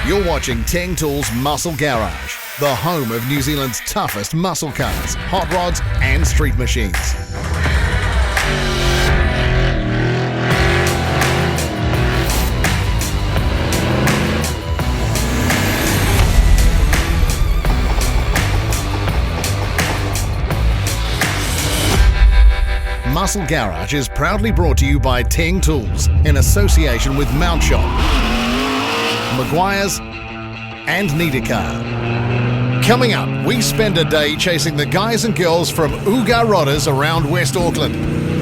You're watching Teng Tools Muscle Garage, the home of New Zealand's toughest muscle cars, hot rods and street machines. Muscle Garage is proudly brought to you by Teng Tools in association with Mount Shop, Maguire's and Nigel. Coming up, we spend a day chasing the guys and girls from Oogah Rodders around West Auckland.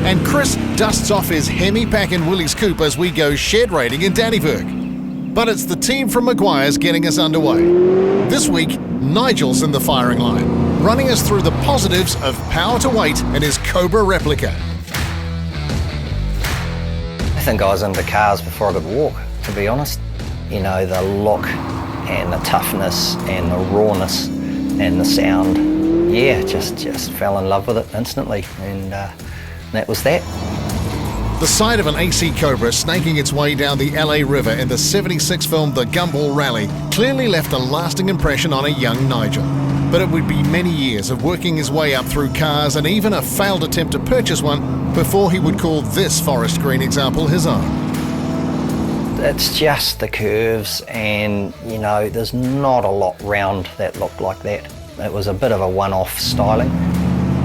And Chris dusts off his Hemi packin Willys Coupe as we go shed raiding in Dannevirke. But it's the team from Maguire's getting us underway. This week, Nigel's in the firing line, running us through the positives of power to weight in his Cobra replica. I think I was into cars before I could walk, to be honest. You know, the look and the toughness and the rawness and the sound. Yeah, just fell in love with it instantly, and that was that. The sight of an AC Cobra snaking its way down the LA River in the '76 film The Gumball Rally clearly left a lasting impression on a young Nigel. But it would be many years of working his way up through cars and even a failed attempt to purchase one before he would call this forest green example his own. It's just the curves, and you know, there's not a lot round that look like that. It was a bit of a one-off styling.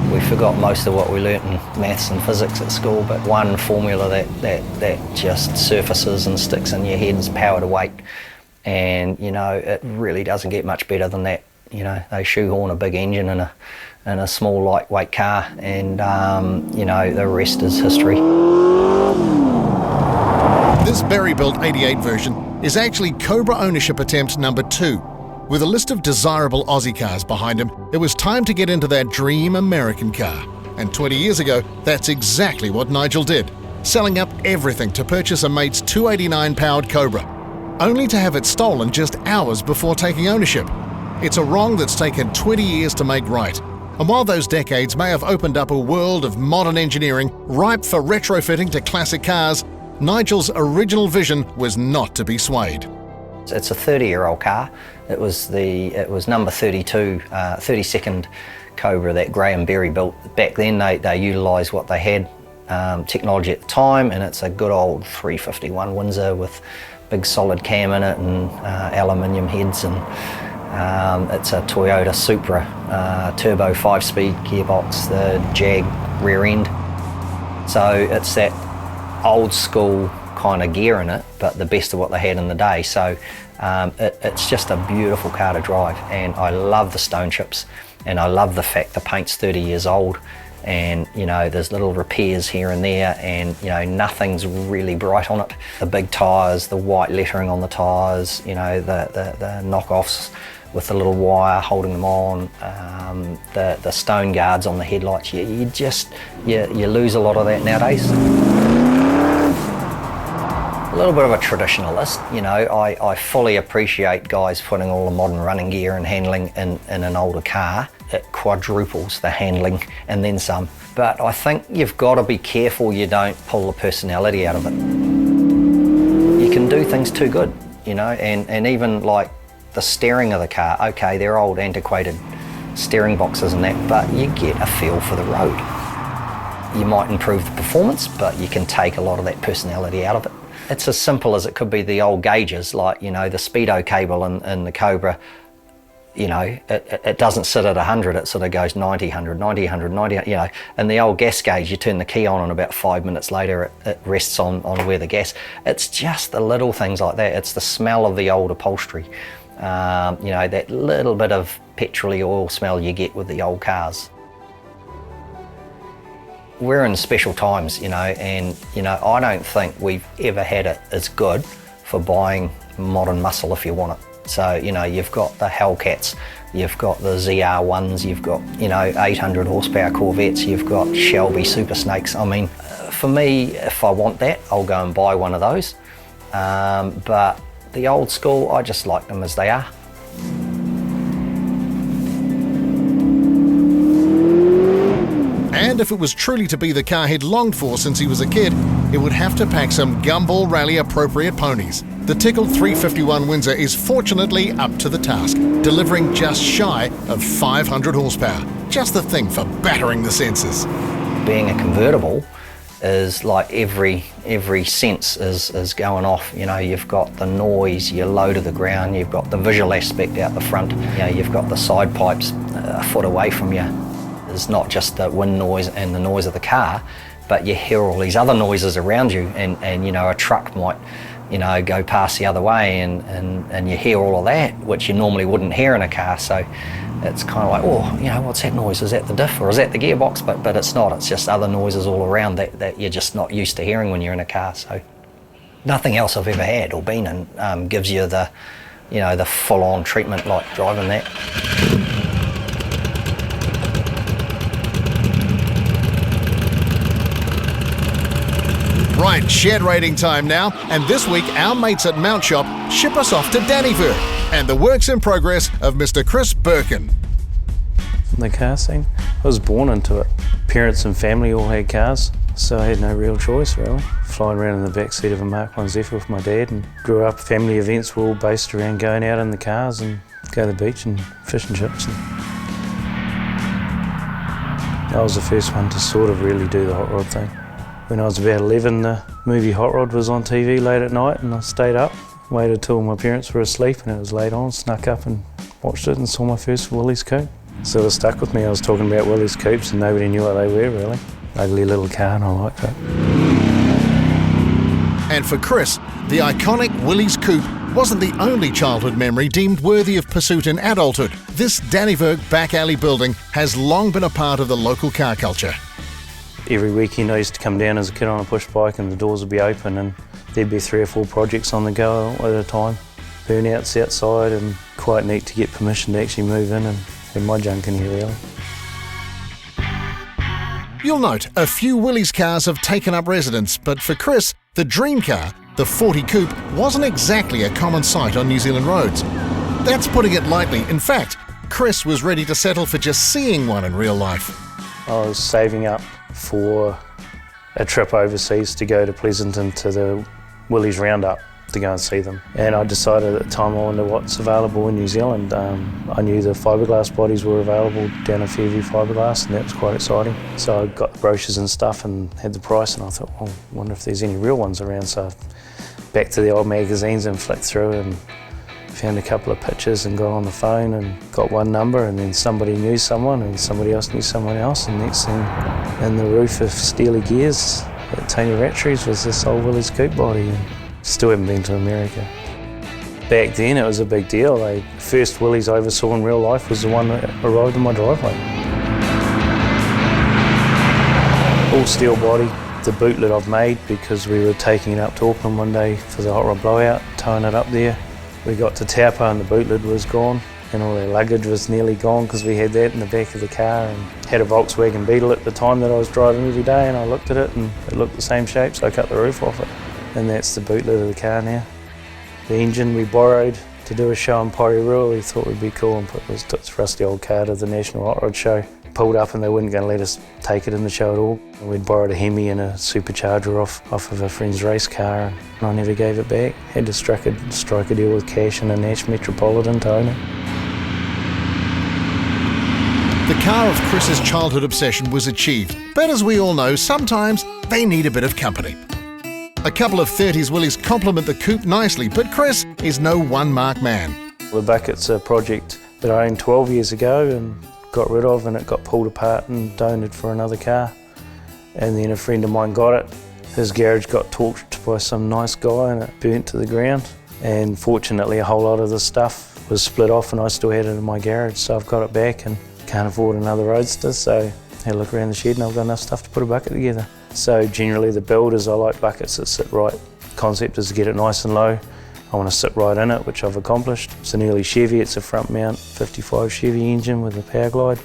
We forgot most of what we learnt in maths and physics at school, but one formula that just surfaces and sticks in your head is power to weight. And you know, it really doesn't get much better than that. You know, they shoehorn a big engine in a small lightweight car, and you know, the rest is history. This Berry-built '88 version is actually Cobra ownership attempt number 2. With a list of desirable Aussie cars behind him, it was time to get into that dream American car. And 20 years ago, that's exactly what Nigel did, selling up everything to purchase a mate's 289-powered Cobra, only to have it stolen just hours before taking ownership. It's a wrong that's taken 20 years to make right. And while those decades may have opened up a world of modern engineering ripe for retrofitting to classic cars, Nigel's original vision was not to be swayed. It's a 30-year-old car. It was number 32, 32nd Cobra that Graham Berry built. Back then they utilised what they had, technology at the time, and it's a good old 351 Windsor with big solid cam in it and aluminium heads, and it's a Toyota Supra turbo 5-speed gearbox, the Jag rear end. So it's that old school kind of gear in it, but the best of what they had in the day. So it's just a beautiful car to drive, and I love the stone chips, and I love the fact the paint's 30 years old, and you know, there's little repairs here and there, and you know, nothing's really bright on it. The big tyres, the white lettering on the tyres, you know, the knockoffs with the little wire holding them on, the stone guards on the headlights. You lose a lot of that nowadays. A little bit of a traditionalist, you know. I fully appreciate guys putting all the modern running gear and handling in an older car. It quadruples the handling and then some. But I think you've got to be careful you don't pull the personality out of it. You can do things too good, you know, and even like the steering of the car, okay, they're old antiquated steering boxes and that, but you get a feel for the road. You might improve the performance, but you can take a lot of that personality out of it. It's as simple as it could be the old gauges, like, you know, the speedo cable in the Cobra, you know, it doesn't sit at 100, it sort of goes 90, 100, 90, 100, 90, you know. And the old gas gauge, you turn the key on and about 5 minutes later it rests on where the gas. It's just the little things like that. It's the smell of the old upholstery. You know, that little bit of petrol-y oil smell you get with the old cars. We're in special times, you know, and you know, I don't think we've ever had it as good for buying modern muscle if you want it. So, you know, you've got the Hellcats, you've got the ZR1s, you've got, you know, 800 horsepower Corvettes, you've got Shelby Super Snakes. I mean, for me, if I want that, I'll go and buy one of those. But the old school, I just like them as they are. and if it was truly to be the car he'd longed for since he was a kid, it would have to pack some gumball rally appropriate ponies. The tickled 351 Windsor is fortunately up to the task, delivering just shy of 500 horsepower. Just the thing for battering the senses. Being a convertible is like every sense is going off. You know, you've got the noise, you're low to the ground, you've got the visual aspect out the front, you know, you've got the side pipes a foot away from you. It's not just the wind noise and the noise of the car, but you hear all these other noises around you, and you know, a truck might, you know, go past the other way, and you hear all of that, which you normally wouldn't hear in a car. So it's kind of like, oh, you know, what's that noise? Is that the diff or is that the gearbox? But it's not. It's just other noises all around that you're just not used to hearing when you're in a car. So nothing else I've ever had or been in gives you the, you know, the full-on treatment like driving that. Right, shed rating time now, and this week our mates at Mount Shop ship us off to Dannevirke and the works in progress of Mr. Chris Birkin. The car scene, I was born into it. Parents and family all had cars, so I had no real choice really. Flying around in the back seat of a Mark 1 Zephyr with my dad, and grew up, family events were all based around going out in the cars and go to the beach and fish and chips. I was the first one to sort of really do the hot rod thing. When I was about 11, the movie Hot Rod was on TV late at night, and I stayed up, waited till my parents were asleep, and it was late on, snuck up and watched it and saw my first Willys Coupe. Sort of stuck with me. I was talking about Willys Coupes and nobody knew what they were really. Ugly little car, and I liked it. And for Chris, the iconic Willys Coupe wasn't the only childhood memory deemed worthy of pursuit in adulthood. This Dannevirke back alley building has long been a part of the local car culture. Every weekend I used to come down as a kid on a push bike, and the doors would be open and there'd be 3 or 4 projects on the go at a time. Burnouts outside, and quite neat to get permission to actually move in and have my junk in here really. You'll note a few Willys cars have taken up residence, but for Chris, the dream car, the 40 Coupe, wasn't exactly a common sight on New Zealand roads. That's putting it lightly. In fact, Chris was ready to settle for just seeing one in real life. I was saving up for a trip overseas to go to Pleasanton to the Willys Roundup to go and see them. And I decided at the time I wonder what's available in New Zealand. I knew the fiberglass bodies were available down at Fairview Fiberglass, and that was quite exciting. So I got the brochures and stuff and had the price, and I thought, well, I wonder if there's any real ones around. So back to the old magazines and flicked through and found a couple of pictures and got on the phone and got one number, and then somebody knew someone and somebody else knew someone else, and next thing in the roof of Steely Gears at Dannevirke was this old Willys Coupe body, and still haven't been to America. Back then it was a big deal. The first Willys I ever saw in real life was the one that arrived in my driveway. All steel body, the bootlet I've made because we were taking it up to Auckland one day for the hot rod blowout, towing it up there. We got to Taupo and the bootlet was gone, and all our luggage was nearly gone because we had that in the back of the car, and had a Volkswagen Beetle at the time that I was driving every day, and I looked at it and it looked the same shape, so I cut the roof off it. And that's the bootlet of the car now. The engine we borrowed to do a show in Porirua. We thought would be cool and put this rusty old car to the National Hot Rod Show. Pulled up and they weren't going to let us take it in the show at all. We'd borrowed a Hemi and a supercharger off of a friend's race car, and I never gave it back. Had to strike a deal with Cash and a Nash Metropolitan to own it. The car of Chris's childhood obsession was achieved, but as we all know, sometimes they need a bit of company. A couple of 30s Willys complement the coupe nicely, but Chris is no one-mark man. The bucket's a project that I owned 12 years ago and got rid of, and it got pulled apart and donated for another car. And then a friend of mine got it. His garage got torched by some nice guy and it burnt to the ground. And fortunately a whole lot of the stuff was split off and I still had it in my garage, so I've got it back and can't afford another Roadster, so I had a look around the shed and I've got enough stuff to put a bucket together. So generally the build is I like buckets that sit right. The concept is to get it nice and low. I want to sit right in it, which I've accomplished. It's an early Chevy, it's a front mount 55 Chevy engine with a power glide.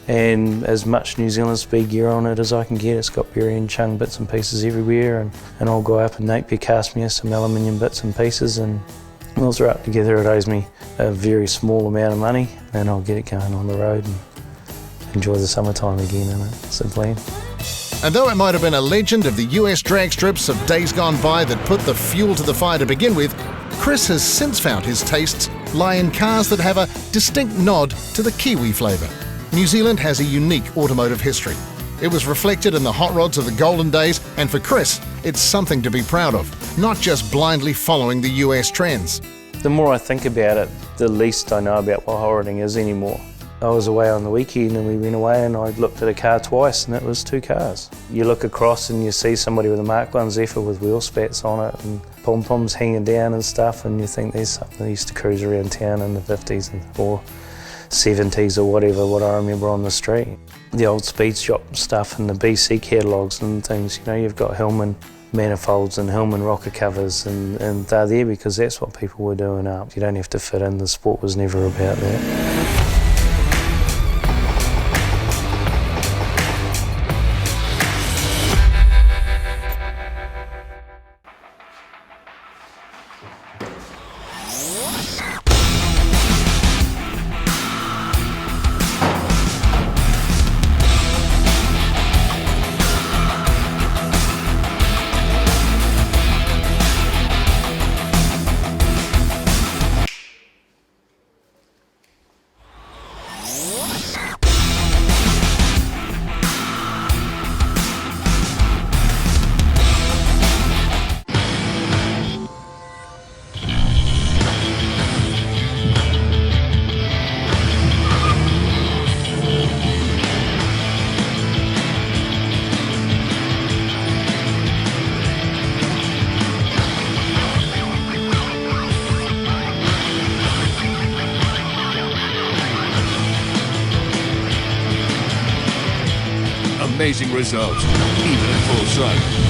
And as much New Zealand speed gear on it as I can get. It's got berry and chung bits and pieces everywhere, and an old guy up in Napier cast me some aluminium bits and pieces, and wheels are up together. It owes me a very small amount of money and I'll get it going on the road enjoy the summertime again, and it's the plan. And though it might have been a legend of the US drag strips of days gone by that put the fuel to the fire to begin with, Chris has since found his tastes lie in cars that have a distinct nod to the Kiwi flavour. New Zealand has a unique automotive history. It was reflected in the hot rods of the golden days, and for Chris, it's something to be proud of, not just blindly following the US trends. The more I think about it, the least I know about what hot rodding is anymore. I was away on the weekend and we went away and I looked at a car twice and it was 2 cars. You look across and you see somebody with a Mark 1 Zephyr with wheel spats on it and pom-poms hanging down and stuff, and you think there's something that used to cruise around town in the 50s or 70s or whatever, what I remember on the street. The old speed shop stuff and the BC catalogues and things, you know, you've got Hillman manifolds and Hillman rocker covers and they're there because that's what people were doing up. You don't have to fit in, the sport was never about that. Amazing results, even at full sight.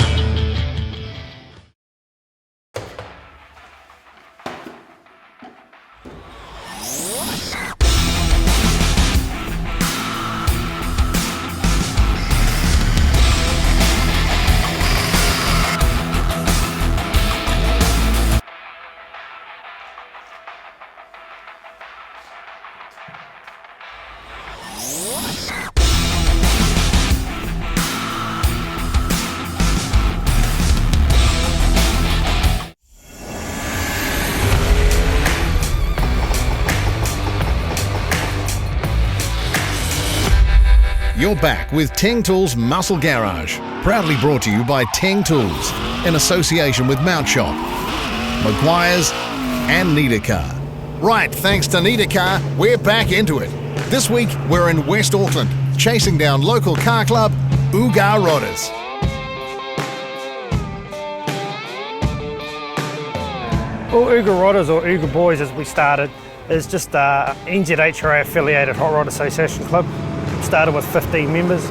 You're back with Teng Tools Muscle Garage, proudly brought to you by Teng Tools, in association with Mount Shop, Maguire's and Nidakar. Right, thanks to Nidakar, we're back into it. This week, we're in West Auckland, chasing down local car club, Oogah Rodders. Well, Oogah Rodders, or Oogah Boys as we started, is just a NZHRA affiliated hot rod association club. Started with 15 members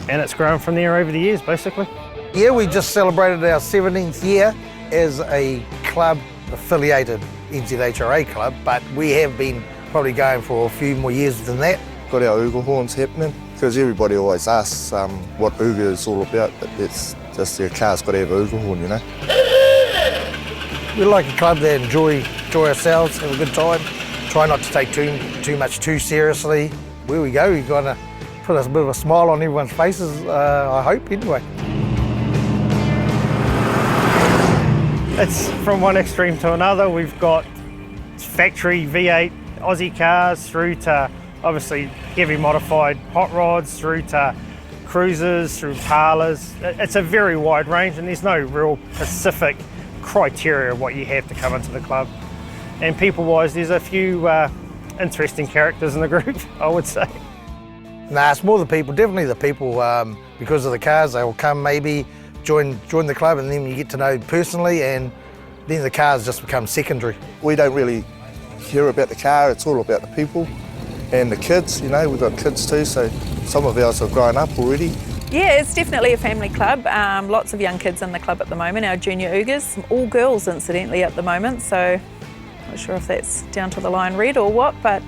and it's grown from there over the years basically. Yeah, we just celebrated our 17th year as a club affiliated NZHRA club, but we have been probably going for a few more years than that. Got our Oogah horns happening because everybody always asks what Oogah is all about, but it's just their car's got to have an Oogah horn, you know. We're like a club that enjoy ourselves, have a good time, try not to take too much too seriously. Where we go, we've got to put a bit of a smile on everyone's faces, I hope, anyway. It's from one extreme to another. We've got factory V8 Aussie cars through to obviously heavy modified hot rods, through to cruisers, through parlours. It's a very wide range and there's no real specific criteria of what you have to come into the club. And people-wise, there's a few interesting characters in the group, I would say. Nah, it's more the people, definitely the people, because of the cars, they'll come maybe, join the club and then you get to know personally and then the cars just become secondary. We don't really care about the car, it's all about the people and the kids, you know, we've got kids too, so some of ours have grown up already. Yeah, it's definitely a family club. Lots of young kids in the club at the moment, our junior Oogahs, all girls incidentally at the moment, so not sure if that's down to the Lion Red or what, but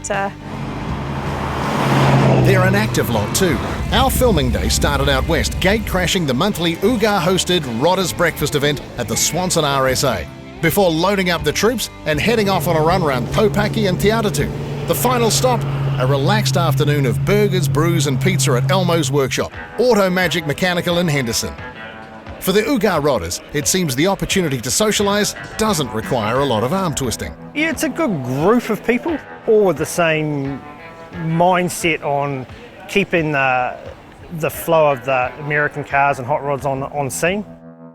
They're an active lot too. Our filming day started out west, gate crashing the monthly Oogah-hosted Rodders breakfast event at the Swanson RSA, before loading up the troops and heading off on a run around Popaki and Te Atatu. The final stop, a relaxed afternoon of burgers, brews and pizza at Elmo's Workshop, Auto Magic Mechanical in Henderson. For the Oogah Rodders, it seems the opportunity to socialise doesn't require a lot of arm twisting. Yeah, it's a good group of people, all with the same mindset on keeping the flow of the American cars and hot rods on scene.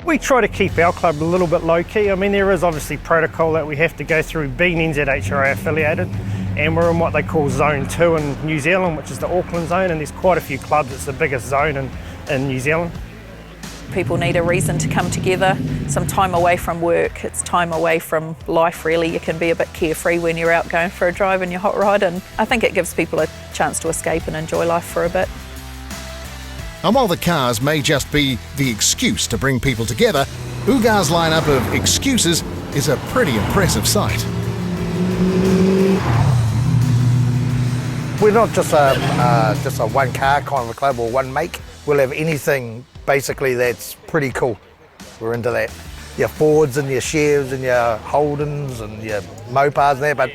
We try to keep our club a little bit low-key. I mean, there is obviously protocol that we have to go through being NZHRA affiliated, and we're in what they call Zone 2 in New Zealand, which is the Auckland zone, and there's quite a few clubs. It's the biggest zone in New Zealand. People need a reason to come together, some time away from work. It's time away from life, really. You can be a bit carefree when you're out going for a drive in your hot rod, and I think it gives people a chance to escape and enjoy life for a bit. And while the cars may just be the excuse to bring people together, Oogah's lineup of excuses is a pretty impressive sight. We're not just a one car kind of a club or one make. We'll have anything basically that's pretty cool. We're into that. Your Fords and your Chevs and your Holdens and your Mopars and that, but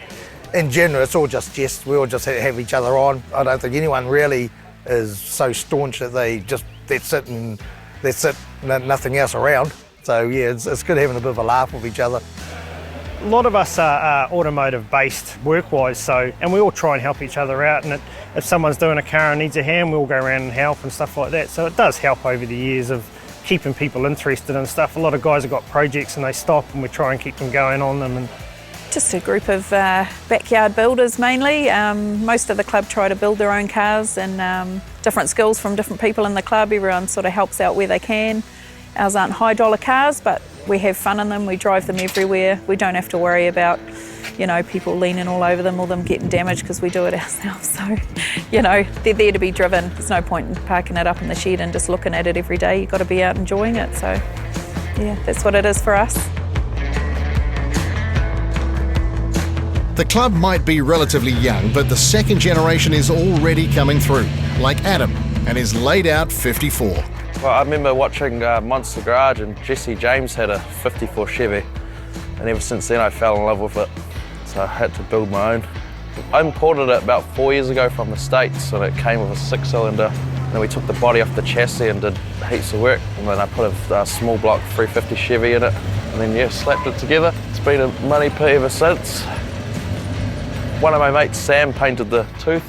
in general it's all just jest. We all just have each other on. I don't think anyone really is so staunch that that's it, nothing else around. So yeah, it's good having a bit of a laugh with each other. A lot of us are automotive based work-wise, and we all try and help each other out, and if someone's doing a car and needs a hand, we'll go around and help and stuff like that. So it does help over the years of keeping people interested in stuff. A lot of guys have got projects and they stop, and we try and keep them going on them. And just a group of backyard builders mainly. Most of the club try to build their own cars, and different skills from different people in the club. Everyone sort of helps out where they can. Ours aren't high dollar cars, but we have fun in them. We drive them everywhere. We don't have to worry about, people leaning all over them or them getting damaged because we do it ourselves. So, they're there to be driven. There's no point in parking it up in the shed and just looking at it every day. You've got to be out enjoying it. So, yeah, that's what it is for us. The club might be relatively young, but the second generation is already coming through, like Adam and his laid out 54. Well, I remember watching Monster Garage, and Jesse James had a 54 Chevy, and ever since then I fell in love with it, so I had to build my own. I imported it about 4 years ago from the States, and it came with a 6-cylinder. Then we took the body off the chassis and did heaps of work, and then I put a small block 350 Chevy in it, and then slapped it together. It's been a money pit ever since. One of my mates, Sam, painted the tooth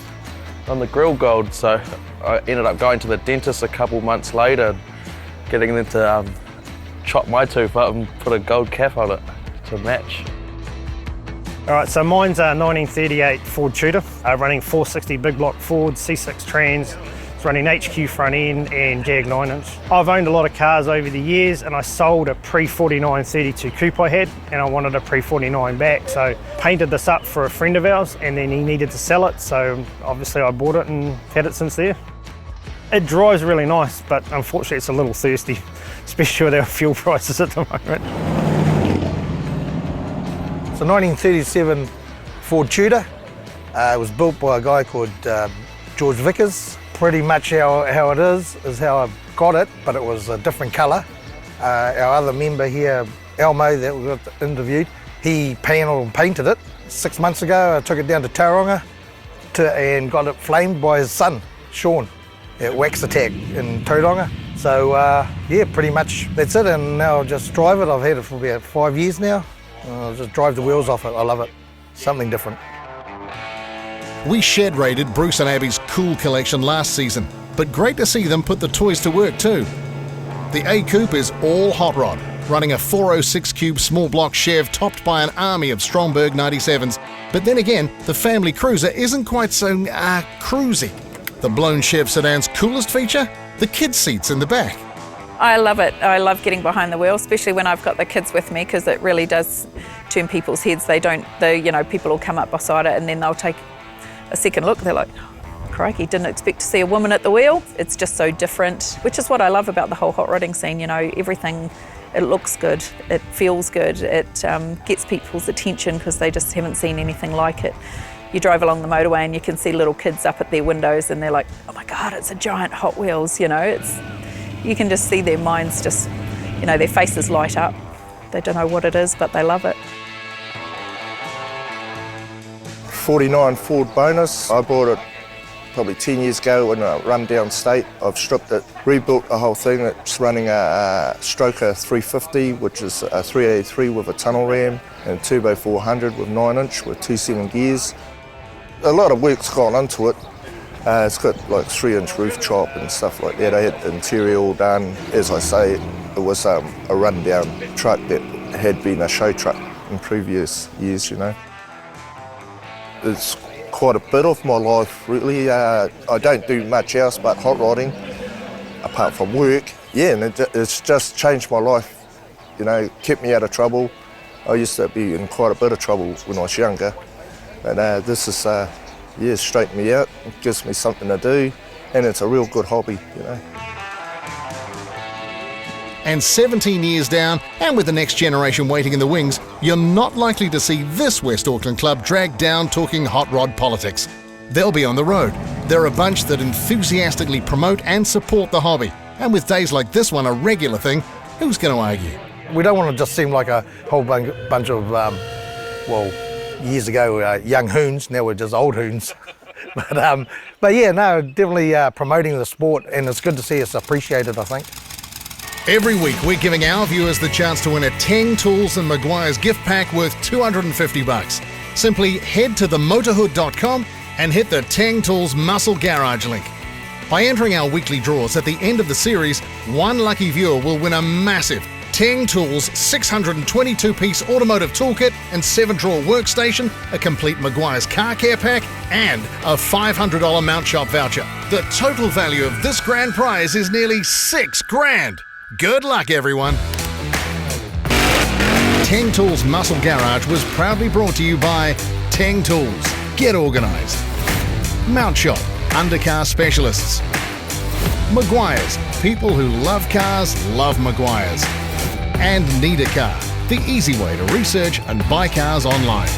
on the grill gold, so I ended up going to the dentist a couple months later, getting them to chop my tooth up and put a gold cap on it to match. all right, so mine's a 1938 Ford Tudor, running 460 big block Ford, C6 trans. It's running HQ front end and Jag 9-inch. I've owned a lot of cars over the years, and I sold a pre-49 32 coupe I had, and I wanted a pre-49 back. So painted this up for a friend of ours, and then he needed to sell it, so obviously I bought it and had it since there. It drives really nice, but unfortunately it's a little thirsty, especially with our fuel prices at the moment. It's a 1937 Ford Tudor. It was built by a guy called George Vickers. Pretty much how it is how I got it, but it was a different colour. Our other member here, Elmo, that we got interviewed, he panelled and painted it 6 months ago. I took it down to Tauranga and got it flamed by his son, Sean, at Wax Attack in Tauranga. So yeah, pretty much that's it, and now I just drive it. I've had it for about 5 years now. I'll just drive the wheels off it. I love it. Something different. We shed raided Bruce and Abby's cool collection last season, but great to see them put the toys to work too. The A Coupe is all hot rod, running a 406 cube small block Chev topped by an army of Stromberg 97s. But then again, the family cruiser isn't quite so cruisy. The blown Chev sedan's coolest feature? The kids' seats in the back. I love it. I love getting behind the wheel, especially when I've got the kids with me, because it really does turn people's heads. People will come up beside it and then they'll take a second look. They're like, oh, crikey, didn't expect to see a woman at the wheel. It's just so different, which is what I love about the whole hot rodding scene. Everything, it looks good, it feels good, it gets people's attention because they just haven't seen anything like it. You drive along the motorway and you can see little kids up at their windows and they're like, oh my God, it's a giant Hot Wheels, you can just see their minds just, their faces light up. They don't know what it is, but they love it. 49 Ford Bonus. I bought it probably 10 years ago in a run-down state. I've stripped it, rebuilt the whole thing. It's running a Stroker 350, which is a 383 with a tunnel ram, and a Turbo 400 with 9-inch with 2.7 gears. A lot of work's gone into it. It's got like 3-inch roof chop and stuff like that. I had the interior all done. As I say, it was a run-down truck that had been a show truck in previous years, you know. It's quite a bit of my life, really. I don't do much else but hot rodding, apart from work. Yeah, and it's just changed my life, you know, kept me out of trouble. I used to be in quite a bit of trouble when I was younger, but this is, yeah, straightened me out. It gives me something to do, and it's a real good hobby, you know. And 17 years down, and with the next generation waiting in the wings, you're not likely to see this West Auckland club dragged down talking hot rod politics. They'll be on the road. They're a bunch that enthusiastically promote and support the hobby. And with days like this one a regular thing, who's going to argue? We don't want to just seem like a whole bunch of, well, years ago, young hoons. Now we're just old hoons. But yeah, no, definitely promoting the sport, and it's good to see us appreciated, I think. Every week we're giving our viewers the chance to win a Teng Tools and Maguire's gift pack worth $250. Simply head to themotorhood.com and hit the Teng Tools Muscle Garage link. By entering our weekly draws at the end of the series, one lucky viewer will win a massive Teng Tools 622-piece automotive toolkit and 7-drawer workstation, a complete Maguire's car care pack, and a $500 mount shop voucher. The total value of this grand prize is nearly $6,000. Good luck, everyone. Teng Tools Muscle Garage was proudly brought to you by Teng Tools. Get organised. Mount Shop, undercar specialists. Maguire's, people who love cars love Maguire's. And Need a Car, the easy way to research and buy cars online.